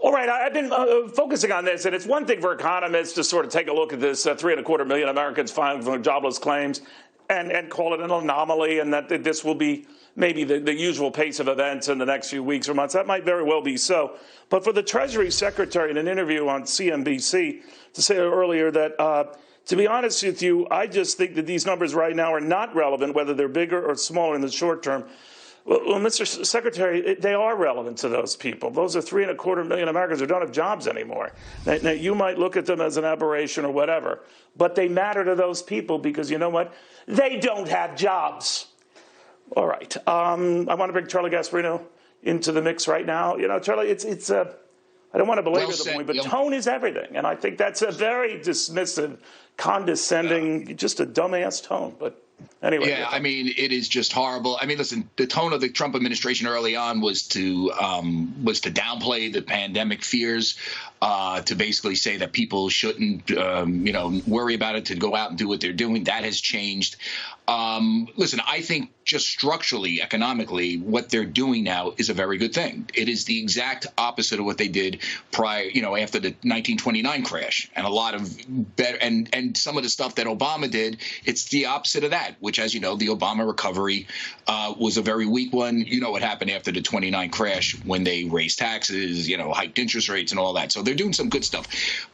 All right, I've been focusing on this, and it's one thing for economists to sort of take a look at this 3.25 million Americans filing for jobless claims and call it an anomaly, and that this will be maybe the usual pace of events in the next few weeks or months. That might very well be so. But for the Treasury Secretary in an interview on CNBC to say earlier that, to be honest with you, I just think that these numbers right now are not relevant, whether they're bigger or smaller in the short term. Well, Mr. Secretary, they are relevant to those people. Those are 3.25 million Americans who don't have jobs anymore. Now, you might look at them as an aberration or whatever, but they matter to those people because you know what? They don't have jobs. All right. I want to bring Charlie Gasparino into the mix right now. You know, Charlie, I don't want to belabor the point, but tone is everything. And I think that's a very dismissive, condescending, just a dumbass tone. But anyway. Yeah, I mean, it is just horrible. I mean, listen, the tone of the Trump administration early on was to downplay the pandemic fears, to basically say that people shouldn't, worry about it, to go out and do what they're doing. That has changed. Listen, I think just structurally, economically, what they're doing now is a very good thing. It is the exact opposite of what they did prior, after the 1929 crash, and a lot of better and some of the stuff that Obama did. It's the opposite of that, which, as you know, the Obama recovery was a very weak one. You know what happened after the 29 crash when they raised taxes, hiked interest rates and all that. So they're doing some good stuff.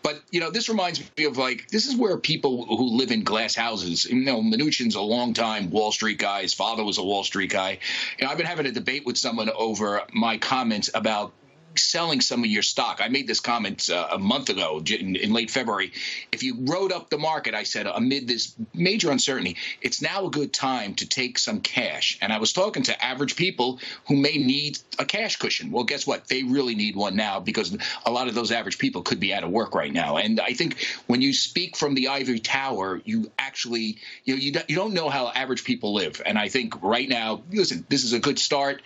But, this reminds me of this is where people who live in glass houses, Mnuchin's a long-time Wall Street guy. His father was a Wall Street guy. I've been having a debate with someone over my comments about selling some of your stock. I made this comment a month ago in late February. If you rode up the market, I said, amid this major uncertainty, it's now a good time to take some cash. And I was talking to average people who may need a cash cushion. Well, guess what? They really need one now because a lot of those average people could be out of work right now. And I think when you speak from the ivory tower, you actually, you don't know how average people live. And I think right now, listen, this is a good start.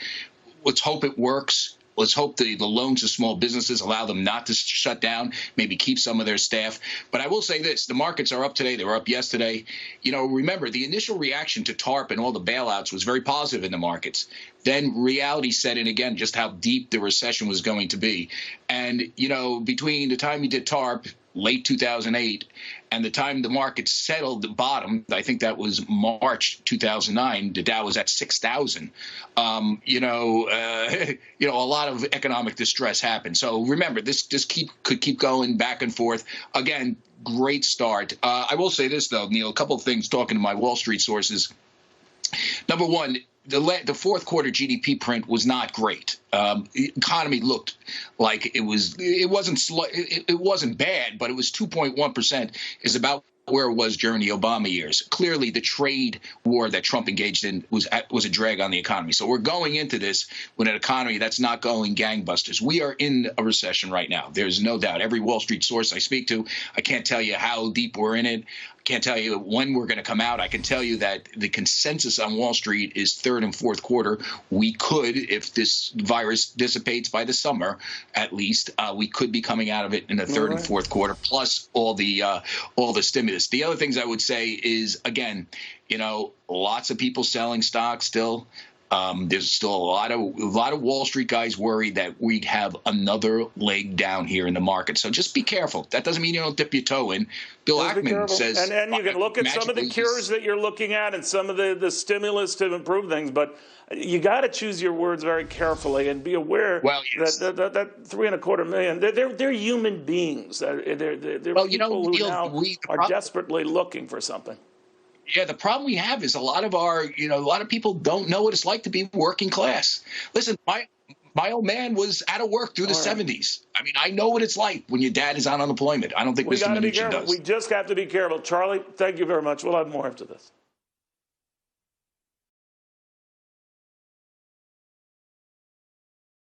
Let's hope it works. Let's hope the loans to small businesses allow them not to shut down, maybe keep some of their staff. But I will say this, the markets are up today. They were up yesterday. Remember, the initial reaction to TARP and all the bailouts was very positive in the markets. Then reality set in again, just how deep the recession was going to be. And, between the time you did TARP, late 2008, and the time the market settled the bottom, I think that was March 2009, the Dow was at 6,000. A lot of economic distress happened. So remember, this could keep going back and forth. Again, great start. I will say this, though, Neil, a couple of things talking to my Wall Street sources. Number one, the fourth quarter GDP print was not great. Economy looked like it wasn't bad, but it was 2.1% is about where it was during the Obama years. Clearly, the trade war that Trump engaged in was a drag on the economy. So we're going into this with an economy that's not going gangbusters. We are in a recession right now. There's no doubt. Every Wall Street source I speak to, I can't tell you how deep we're in it. Can't tell you when we're going to come out. I can tell you that the consensus on Wall Street is third and fourth quarter. We could, if this virus dissipates by the summer, at least, we could be coming out of it in the third and fourth quarter, plus all the stimulus. The other things I would say is, again, lots of people selling stocks still. There's still a lot of Wall Street guys worried that we'd have another leg down here in the market. So just be careful. That doesn't mean you don't dip your toe in. Bill Ackman says, and you can look at some of the cures that you're looking at and some of the stimulus to improve things, but you got to choose your words very carefully and be aware that 3.25 million, they're human beings. They're people who now are desperately looking for something. Yeah, the problem we have is a lot of people don't know what it's like to be working class. Listen, my old man was out of work through the 70s. I mean, I know what it's like when your dad is on unemployment. I don't think Mr. Mnuchin does. We just have to be careful. Charlie, thank you very much. We'll have more after this.